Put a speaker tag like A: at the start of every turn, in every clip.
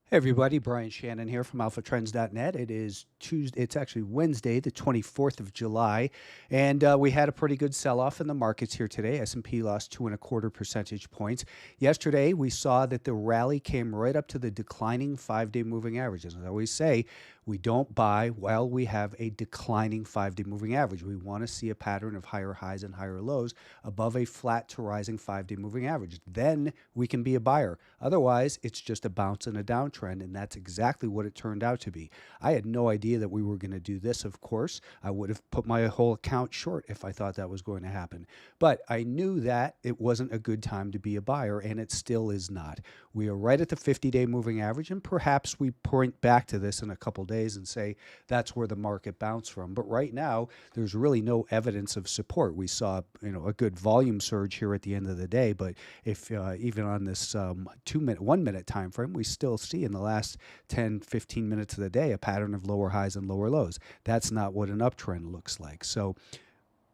A: Hey everybody, Brian Shannon here from alphatrends.net. It is Tuesday, it's actually Wednesday, the 24th of July, and we had a pretty good sell-off in the markets here today. S&P lost 2.25 percentage points. Yesterday, we saw that the rally came right up to the declining 5-day moving average. As I always say, we don't buy while we have a declining 5-day moving average. We want to see a pattern of higher highs and higher lows above a flat to rising 5-day moving average. Then we can be a buyer. Otherwise, it's just a bounce and a downtrend, and that's exactly what it turned out to be. I had no idea that we were going to do this, of course. I would have put my whole account short if I thought that was going to happen. But I knew that it wasn't a good time to be a buyer, and it still is not. We are right at the 50-day moving average, and perhaps we point back to this in a couple days and say that's where the market bounced from. But right now, there's really no evidence of support. We saw, a good volume surge here at the end of the day, but if even on this 1 minute time frame, we still see in the last 10, 15 minutes of the day a pattern of lower highs and lower lows. That's not what an uptrend looks like. So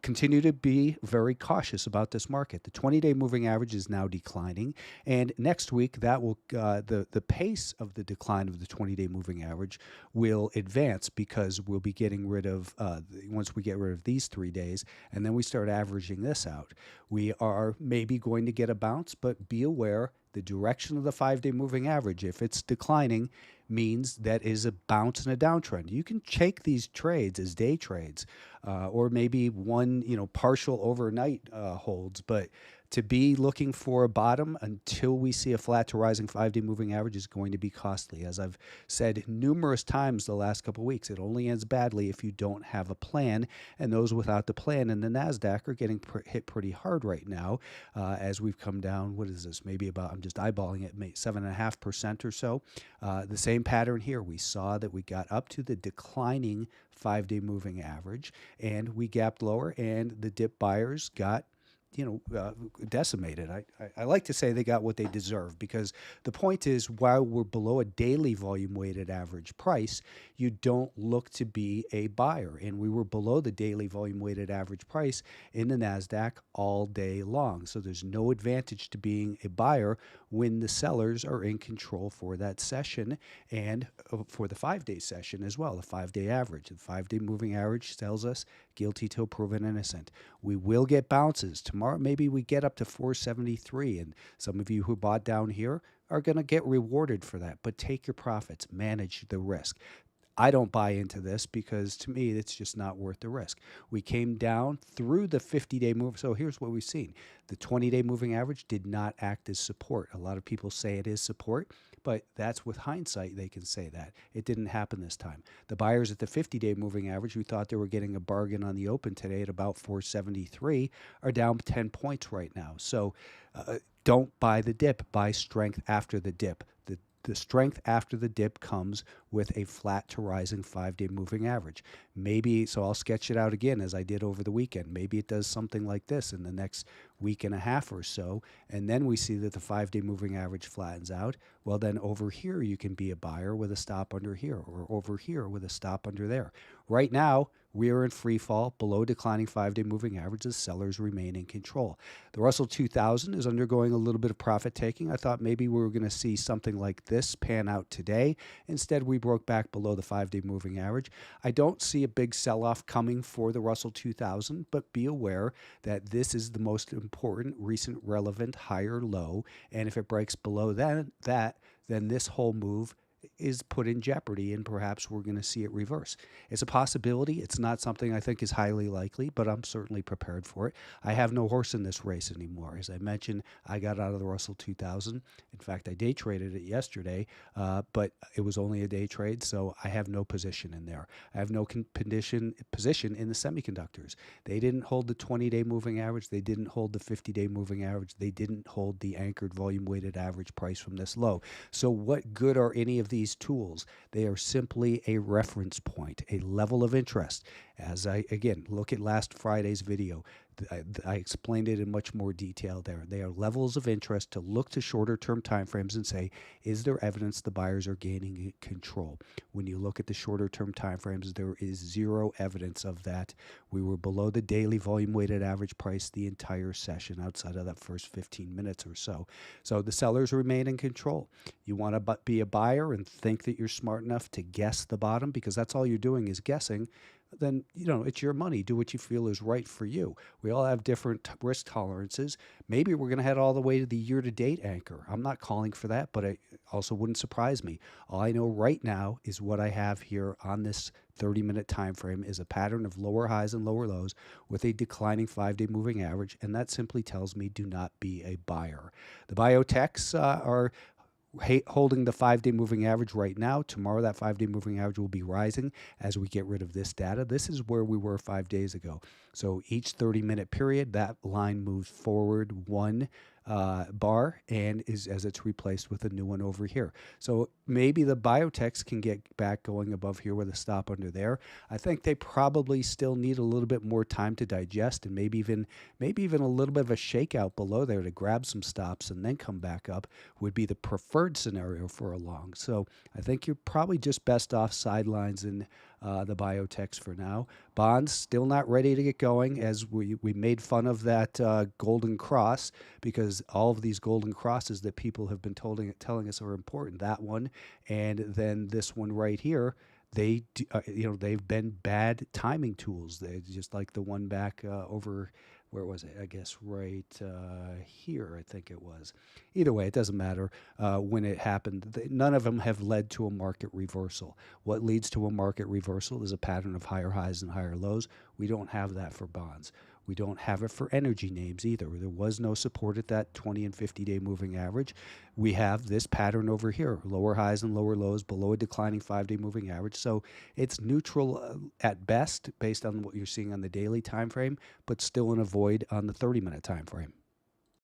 A: continue to be very cautious about this market. The 20-day moving average is now declining, and next week that will the pace of the decline of the 20-day moving average will advance because we'll be getting rid of once we get rid of these 3 days, and then we start averaging this out. We are maybe going to get a bounce, but be aware the direction of the 5-day moving average, if it's declining, means that is a bounce and a downtrend. You can take these trades as day trades, or maybe one, partial overnight holds, but to be looking for a bottom until we see a flat to rising 5-day moving average is going to be costly. As I've said numerous times the last couple of weeks, it only ends badly if you don't have a plan, and those without the plan in the NASDAQ are getting hit pretty hard right now as we've come down. What is this? Maybe about, I'm just eyeballing it, 7.5% or so. The same pattern here. We saw that we got up to the declining 5-day moving average, and we gapped lower, and the dip buyers got decimated. I like to say they got what they deserve, because the point is, while we're below a daily volume weighted average price, you don't look to be a buyer. And we were below the daily volume weighted average price in the NASDAQ all day long. So there's no advantage to being a buyer when the sellers are in control for that session and for the 5-day session as well, the 5-day average. The 5-day moving average tells us guilty till proven innocent. We will get bounces. Tomorrow, maybe we get up to 473, and some of you who bought down here are going to get rewarded for that. But take your profits, manage the risk. I don't buy into this because to me, it's just not worth the risk. We came down through the 50-day move. So here's what we've seen. The 20-day moving average did not act as support. A lot of people say it is support, but that's with hindsight, they can say that. It didn't happen this time. The buyers at the 50-day moving average, who thought they were getting a bargain on the open today at about 473, are down 10 points right now. So don't buy the dip, buy strength after the dip. The strength after the dip comes with a flat to rising 5-day moving average. Maybe, so I'll sketch it out again as I did over the weekend. Maybe it does something like this in the next week and a half or so, and then we see that the 5-day moving average flattens out. Well, then over here you can be a buyer with a stop under here, or over here with a stop under there. Right now, we are in free fall below declining 5-day moving averages. Sellers remain in control. The Russell 2000 is undergoing a little bit of profit taking. I thought maybe we were going to see something like this pan out today. Instead, we broke back below the 5-day moving average. I don't see a big sell-off coming for the Russell 2000, but be aware that this is the most important recent relevant higher low. And if it breaks below that, then this whole move is put in jeopardy, and perhaps we're going to see it reverse. It's a possibility. It's not something I think is highly likely, but I'm certainly prepared for it. I have no horse in this race anymore. As I mentioned, I got out of the Russell 2000. In fact, I day traded it yesterday, but it was only a day trade, so I have no position in there. I have no position in the semiconductors. They didn't hold the 20-day moving average. They didn't hold the 50-day moving average. They didn't hold the anchored volume weighted average price from this low. So what good are any of these tools? They are simply a reference point, a level of interest. As I, again, look at last Friday's video, I explained it in much more detail there. They are levels of interest to look to shorter term timeframes and say, is there evidence the buyers are gaining control? When you look at the shorter term timeframes, there is zero evidence of that. We were below the daily volume weighted average price the entire session outside of that first 15 minutes or so. So the sellers remain in control. You want to be a buyer and think that you're smart enough to guess the bottom, because that's all you're doing is guessing. Then it's your money. Do what you feel is right for you. We all have different risk tolerances. Maybe we're going to head all the way to the year-to-date anchor. I'm not calling for that, but it also wouldn't surprise me. All I know right now is what I have here on this 30-minute time frame is a pattern of lower highs and lower lows with a declining 5-day moving average, and that simply tells me do not be a buyer. The biotechs are holding the 5-day moving average right now. Tomorrow, that 5-day moving average will be rising as we get rid of this data. This is where we were 5 days ago. So each 30-minute period, that line moves forward one bar and as it's replaced with a new one over here. So maybe the biotechs can get back going above here with a stop under there. I think they probably still need a little bit more time to digest, and maybe even a little bit of a shakeout below there to grab some stops and then come back up would be the preferred scenario for a long. So I think you're probably just best off sidelines in the biotechs for now. Bonds still not ready to get going, as we made fun of that golden cross, because all of these golden crosses that people have been telling us are important, that one and then this one right here, they've been bad timing tools. They just like the one back over, where was it? I guess right here, I think it was. Either way, it doesn't matter when it happened. None of them have led to a market reversal. What leads to a market reversal is a pattern of higher highs and higher lows. We don't have that for bonds. We don't have it for energy names either. There was no support at that 20 and 50-day moving average. We have this pattern over here, lower highs and lower lows below a declining 5-day moving average. So it's neutral at best based on what you're seeing on the daily time frame, but still in a void on the 30-minute time frame.